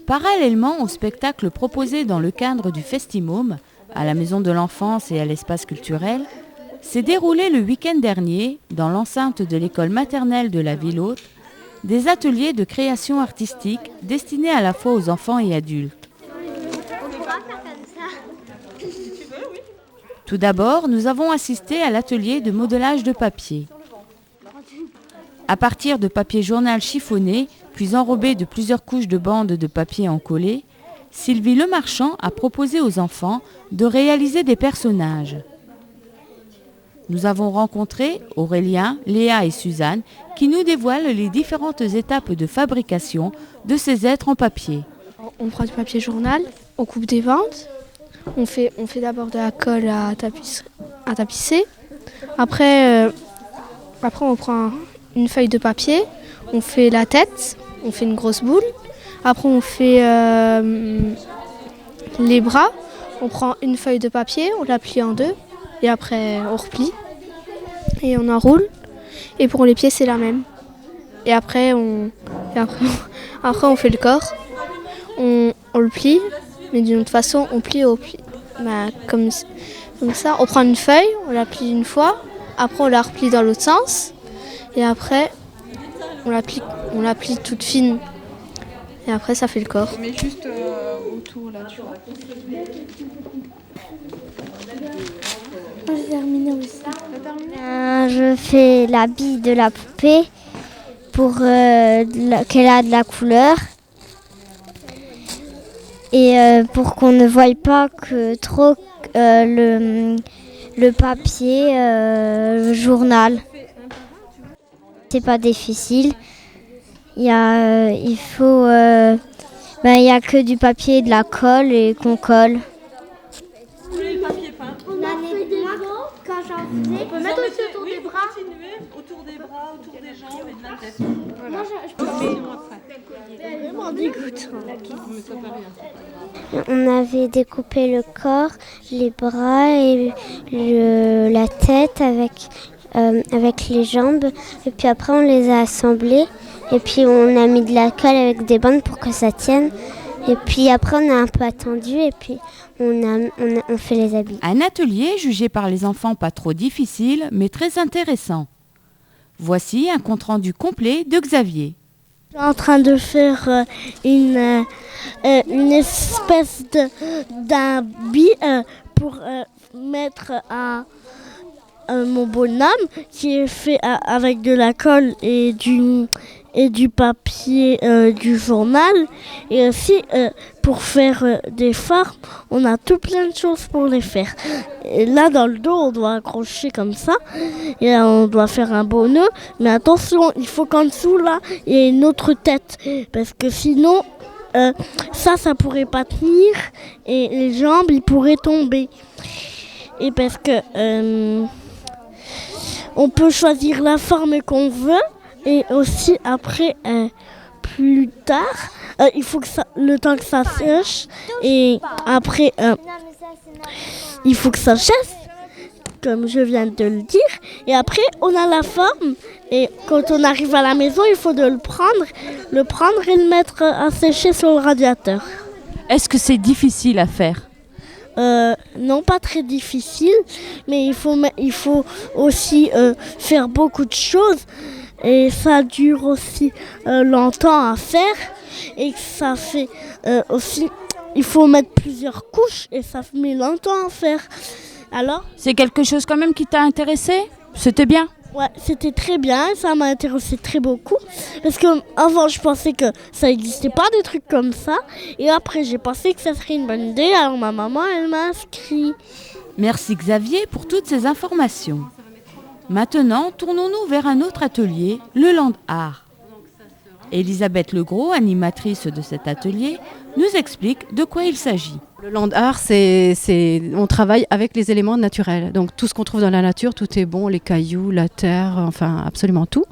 Parallèlement au spectacle proposé dans le cadre du Festimôme, à la Maison de l'Enfance et à l'Espace culturel, s'est déroulé le week-end dernier, dans l'enceinte de l'école maternelle de la ville haute, des ateliers de création artistique destinés à la fois aux enfants et adultes. Tout d'abord, nous avons assisté à l'atelier de modelage de papier. À partir de papier journal chiffonné, puis enrobé de plusieurs couches de bandes de papier encollées, Sylvie Lemarchand a proposé aux enfants de réaliser des personnages. Nous avons rencontré Aurélien, Léa et Suzanne qui nous dévoilent les différentes étapes de fabrication de ces êtres en papier. On prend du papier journal, on coupe des bandes, on fait d'abord de la colle à tapisser. Après on prend une feuille de papier, on fait la tête, on fait une grosse boule. Après on fait les bras, on prend une feuille de papier, on la plie en deux. Et après, on replie et on enroule. Et pour les pieds, c'est la même. Et après, on fait le corps. On le plie, mais d'une autre façon, on plie comme ça. On prend une feuille, on la plie une fois. Après, on la replie dans l'autre sens. Et après, on la plie toute fine. Et après, ça fait le corps. Mais juste autour, là, tu vois. J'ai terminé aussi. Je fais l'habit de la poupée pour qu'elle a de la couleur et pour qu'on ne voie pas que trop le papier journal. C'est pas difficile. Il y a que du papier et de la colle et qu'on colle. Quand j'en faisais, on peut mettre aussi autour des bras. Continuer autour des bras, autour des jambes et de la tête. Voilà. Moi, C'est vraiment dégoûtant. On avait découpé le corps, les bras et la tête avec les jambes. Et puis après, on les a assemblés. Et puis, on a mis de la colle avec des bandes pour que ça tienne. Et puis après, on a un peu attendu et puis on fait les habits. Un atelier jugé par les enfants pas trop difficile, mais très intéressant. Voici un compte-rendu complet de Xavier. Je suis en train de faire une espèce d'habit pour mettre mon bonhomme qui est fait avec de la colle et du papier du journal. Et aussi pour faire des formes, on a tout plein de choses pour les faire. Et là dans le dos, on doit accrocher comme ça et on doit faire un beau nœud. Mais attention, il faut qu'en dessous là, il y ait une autre tête parce que sinon ça pourrait pas tenir et les jambes ils pourraient tomber. Et parce que on peut choisir la forme qu'on veut et aussi après, plus tard, il faut que le temps que ça sèche et après, il faut que ça sèche, comme je viens de le dire. Et après, on a la forme et quand on arrive à la maison, il faut le prendre et le mettre à sécher sur le radiateur. Est-ce que c'est difficile à faire ? Non, pas très difficile, mais il faut aussi faire beaucoup de choses et ça dure aussi longtemps à faire et ça fait aussi, il faut mettre plusieurs couches et ça met longtemps à faire. Alors, c'est quelque chose quand même qui t'a intéressé ? C'était bien ? Ouais, c'était très bien, ça m'a intéressé très beaucoup. Parce qu'avant, je pensais que ça n'existait pas des trucs comme ça. Et après, j'ai pensé que ça serait une bonne idée. Alors ma maman, elle m'a inscrit. Merci Xavier pour toutes ces informations. Maintenant, tournons-nous vers un autre atelier, le Land Art. Elisabeth Legros, animatrice de cet atelier, nous explique de quoi il s'agit. Le land art, on travaille avec les éléments naturels. Donc tout ce qu'on trouve dans la nature, tout est bon, les cailloux, la terre, enfin absolument tout.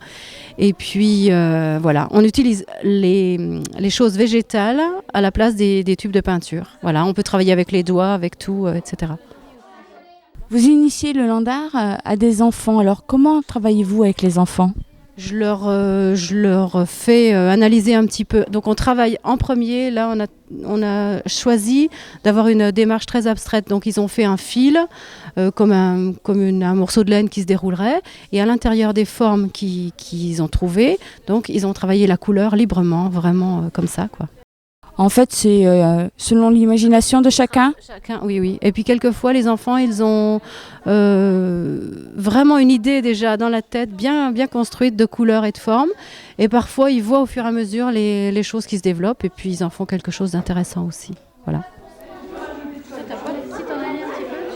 Et puis voilà, on utilise les choses végétales à la place des tubes de peinture. Voilà, on peut travailler avec les doigts, avec tout, etc. Vous initiez le land art à des enfants. Alors comment travaillez-vous avec les enfants ? Je leur fais analyser un petit peu. Donc on travaille en premier. Là, on a choisi d'avoir une démarche très abstraite. Donc ils ont fait un fil, comme un morceau de laine qui se déroulerait. Et à l'intérieur des formes qu'ils ont trouvées, donc ils ont travaillé la couleur librement, vraiment comme ça, quoi. En fait, c'est selon l'imagination de chacun. Chacun, oui, oui. Et puis quelquefois, les enfants, ils ont vraiment une idée déjà dans la tête, bien construite de couleurs et de formes. Et parfois, ils voient au fur et à mesure les choses qui se développent et puis ils en font quelque chose d'intéressant aussi. Voilà. Si tu en as un petit peu,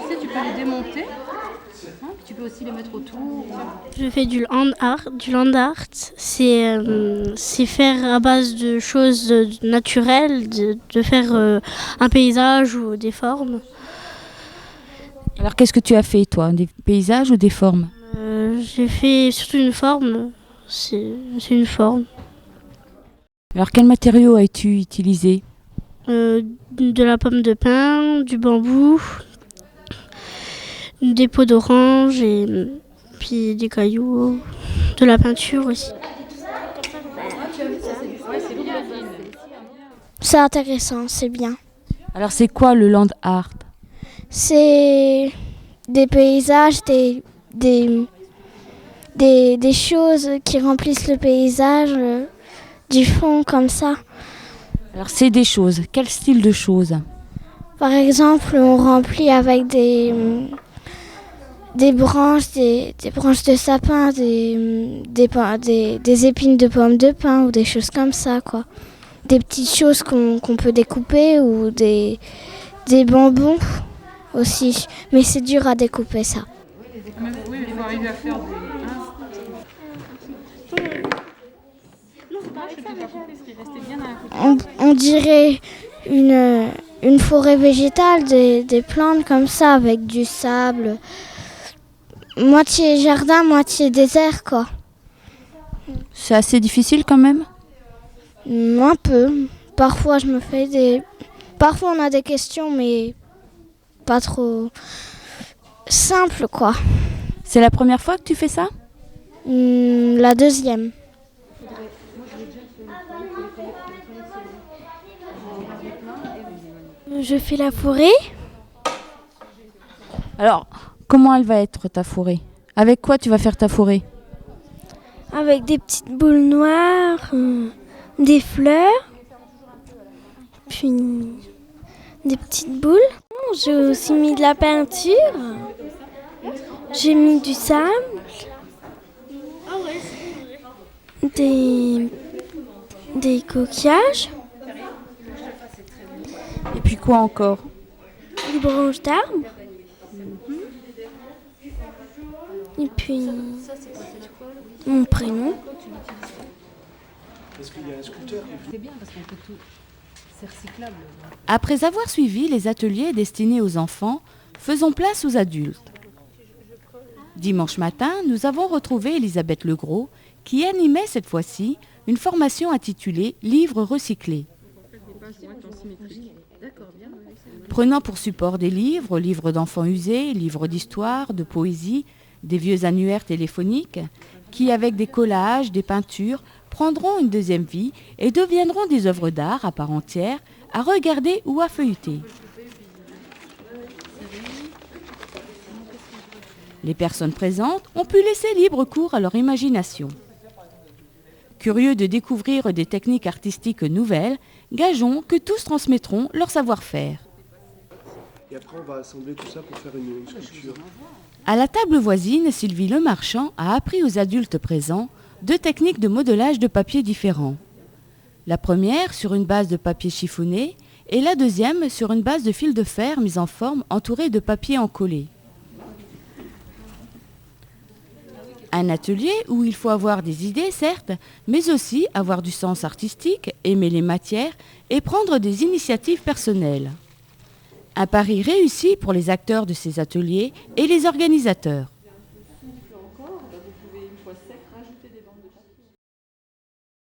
tu sais, tu peux les démonter. Tu peux aussi les mettre autour. Je fais du land art. Du land art, c'est faire à base de choses naturelles, de faire un paysage ou des formes. Alors qu'est-ce que tu as fait toi? Des paysages ou des formes? J'ai fait surtout une forme. C'est une forme. Alors quel matériau as-tu utilisé? De la pomme de pin, du bambou, des peaux d'orange et puis des cailloux, de la peinture aussi. C'est intéressant, c'est bien. Alors c'est quoi le land art? C'est des paysages, des choses qui remplissent le paysage, du fond comme ça. Alors c'est des choses. Quel style de choses? Par exemple, on remplit avec des branches, des branches de sapin, des épines de pommes de pin ou des choses comme ça, quoi. Des petites choses qu'on peut découper ou des bonbons aussi. Mais c'est dur à découper ça. Oui, il faut arriver à faire des... On dirait une forêt végétale, des plantes comme ça avec du sable. Moitié jardin, moitié désert, quoi. C'est assez difficile quand même? Un peu. Parfois, Parfois, on a des questions, mais pas trop simples, quoi. C'est la première fois que tu fais ça? La deuxième. Je fais la forêt. Alors, comment elle va être ta forêt? Avec quoi tu vas faire ta forêt? Avec des petites boules noires, des fleurs, puis des petites boules. J'ai aussi mis de la peinture, j'ai mis du sable, des coquillages, Et puis quoi encore? des branches d'arbres. Et puis mon prénom. Après avoir suivi les ateliers destinés aux enfants, faisons place aux adultes. Dimanche matin, nous avons retrouvé Elisabeth Legros qui animait cette fois-ci une formation intitulée « Livres recyclés ». Prenant pour support des livres d'enfants usés, livres d'histoire, de poésie, des vieux annuaires téléphoniques, qui avec des collages, des peintures, prendront une deuxième vie et deviendront des œuvres d'art à part entière, à regarder ou à feuilleter. Les personnes présentes ont pu laisser libre cours à leur imagination. Curieux de découvrir des techniques artistiques nouvelles, gageons que tous transmettront leur savoir-faire. Et après, on va assembler tout ça pour faire une sculpture. À la table voisine, Sylvie Lemarchand a appris aux adultes présents 2 techniques de modelage de papier différents. La première sur une base de papier chiffonné et la deuxième sur une base de fil de fer mise en forme entourée de papier encollé. Un atelier où il faut avoir des idées, certes, mais aussi avoir du sens artistique, aimer les matières et prendre des initiatives personnelles. Un pari réussi pour les acteurs de ces ateliers et les organisateurs.